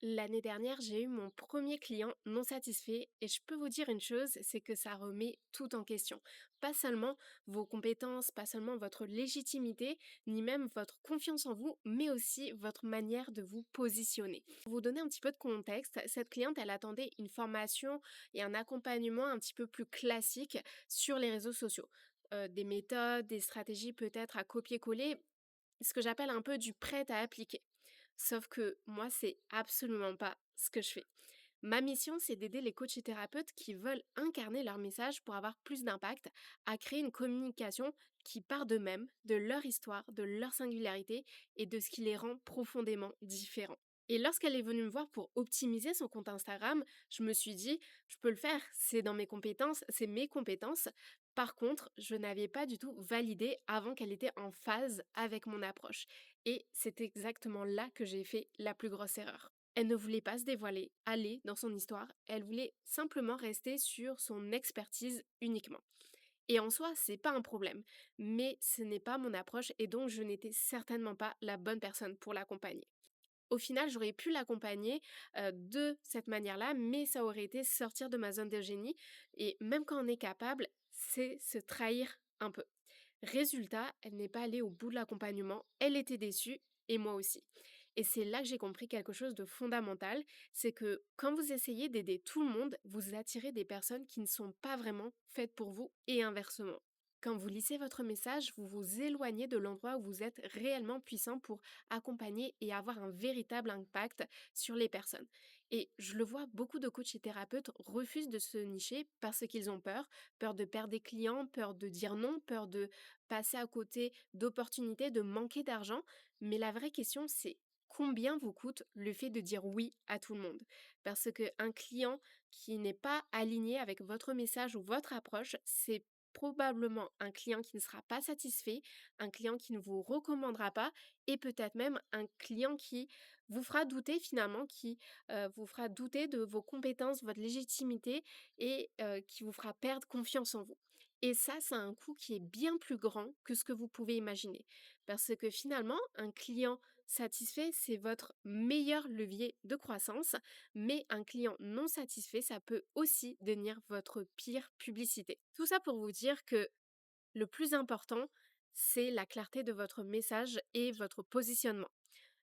L'année dernière, j'ai eu mon premier client non satisfait et je peux vous dire une chose, c'est que ça remet tout en question. Pas seulement vos compétences, pas seulement votre légitimité, ni même votre confiance en vous, mais aussi votre manière de vous positionner. Pour vous donner un petit peu de contexte, cette cliente, elle attendait une formation et un accompagnement un petit peu plus classique sur les réseaux sociaux. Des méthodes, des stratégies peut-être à copier-coller, ce que j'appelle un peu du prêt à appliquer. Sauf que moi, c'est absolument pas ce que je fais. Ma mission, c'est d'aider les coachs et thérapeutes qui veulent incarner leur message pour avoir plus d'impact, à créer une communication qui part d'eux-mêmes, de leur histoire, de leur singularité et de ce qui les rend profondément différents. Et lorsqu'elle est venue me voir pour optimiser son compte Instagram, je me suis dit, je peux le faire, c'est dans mes compétences, c'est mes compétences. Par contre, je n'avais pas du tout validé avant qu'elle était en phase avec mon approche. Et c'est exactement là que j'ai fait la plus grosse erreur. Elle ne voulait pas se dévoiler, aller dans son histoire, elle voulait simplement rester sur son expertise uniquement. Et en soi, c'est pas un problème, mais ce n'est pas mon approche et donc je n'étais certainement pas la bonne personne pour l'accompagner. Au final, j'aurais pu l'accompagner, de cette manière-là, mais ça aurait été sortir de ma zone de génie et même quand on est capable, c'est se trahir un peu. Résultat, elle n'est pas allée au bout de l'accompagnement, elle était déçue et moi aussi. Et c'est là que j'ai compris quelque chose de fondamental, c'est que quand vous essayez d'aider tout le monde, vous attirez des personnes qui ne sont pas vraiment faites pour vous et inversement. Quand vous lissez votre message, vous vous éloignez de l'endroit où vous êtes réellement puissant pour accompagner et avoir un véritable impact sur les personnes. Et je le vois, beaucoup de coachs et thérapeutes refusent de se nicher parce qu'ils ont peur, peur de perdre des clients, peur de dire non, peur de passer à côté d'opportunités, de manquer d'argent. Mais la vraie question, c'est combien vous coûte le fait de dire oui à tout le monde? Parce qu'un client qui n'est pas aligné avec votre message ou votre approche, c'est probablement un client qui ne sera pas satisfait, un client qui ne vous recommandera pas et peut-être même un client qui vous fera douter finalement, qui vous fera douter de vos compétences, votre légitimité et qui vous fera perdre confiance en vous. Et ça, c'est un coût qui est bien plus grand que ce que vous pouvez imaginer. Parce que finalement, un client satisfait, c'est votre meilleur levier de croissance, mais un client non satisfait, ça peut aussi devenir votre pire publicité. Tout ça pour vous dire que le plus important, c'est la clarté de votre message et votre positionnement.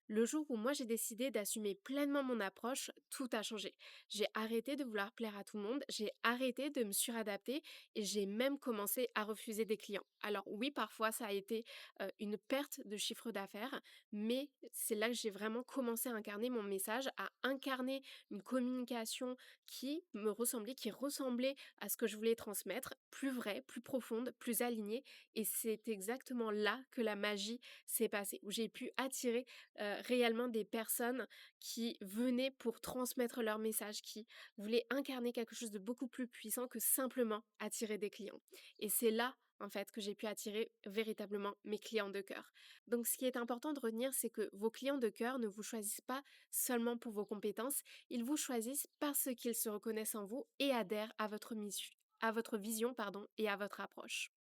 Le jour où moi j'ai décidé d'assumer pleinement mon approche, tout a changé. J'ai arrêté de vouloir plaire à tout le monde, j'ai arrêté de me suradapter et j'ai même commencé à refuser des clients. Alors oui, parfois ça a été une perte de chiffre d'affaires, mais c'est là que j'ai vraiment commencé à incarner mon message, à incarner une communication qui me ressemblait, qui ressemblait à ce que je voulais transmettre, plus vraie, plus profonde, plus alignée. Et c'est exactement là que la magie s'est passée, où j'ai pu attirer réellement des personnes qui venaient pour transmettre leur message, qui voulaient incarner quelque chose de beaucoup plus puissant que simplement attirer des clients. Et c'est là, en fait, que j'ai pu attirer véritablement mes clients de cœur. Donc, ce qui est important de retenir, c'est que vos clients de cœur ne vous choisissent pas seulement pour vos compétences, ils vous choisissent parce qu'ils se reconnaissent en vous et adhèrent à votre mission, à votre vision, pardon, et à votre approche.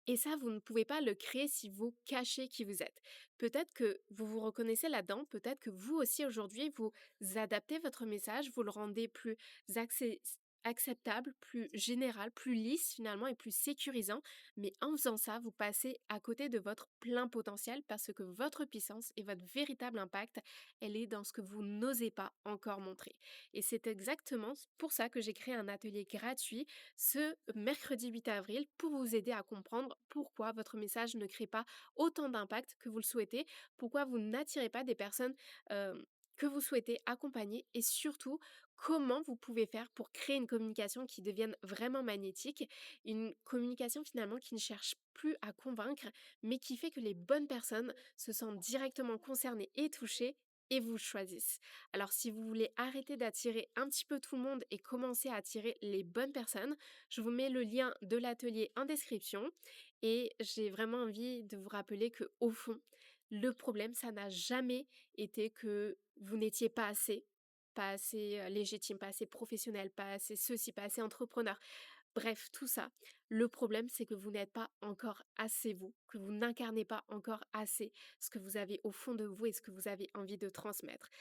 Et ça, vous ne pouvez pas le créer si vous cachez qui vous êtes. Peut-être que vous vous reconnaissez là-dedans, peut-être que vous aussi aujourd'hui, vous adaptez votre message, vous le rendez plus accé- acceptable, plus général, plus lisse finalement et plus sécurisant. Mais en faisant ça, vous passez à côté de votre plein potentiel parce que votre puissance et votre véritable impact, elle est dans ce que vous n'osez pas encore montrer. Et c'est exactement pour ça que j'ai créé un atelier gratuit ce mercredi 8 avril pour vous aider à comprendre pourquoi votre message ne crée pas autant d'impact que vous le souhaitez, pourquoi vous n'attirez pas des personnes que vous souhaitez accompagner et surtout comment vous pouvez faire pour créer une communication qui devienne vraiment magnétique, une communication finalement qui ne cherche plus à convaincre, mais qui fait que les bonnes personnes se sentent directement concernées et touchées et vous choisissent. Alors si vous voulez arrêter d'attirer un petit peu tout le monde et commencer à attirer les bonnes personnes, je vous mets le lien de l'atelier en description et j'ai vraiment envie de vous rappeler que au fond, le problème, ça n'a jamais été que vous n'étiez pas assez légitime, pas assez professionnel, pas assez ceci, pas assez entrepreneur. Bref, tout ça. Le problème, c'est que vous n'êtes pas encore assez vous, que vous n'incarnez pas encore assez ce que vous avez au fond de vous et ce que vous avez envie de transmettre.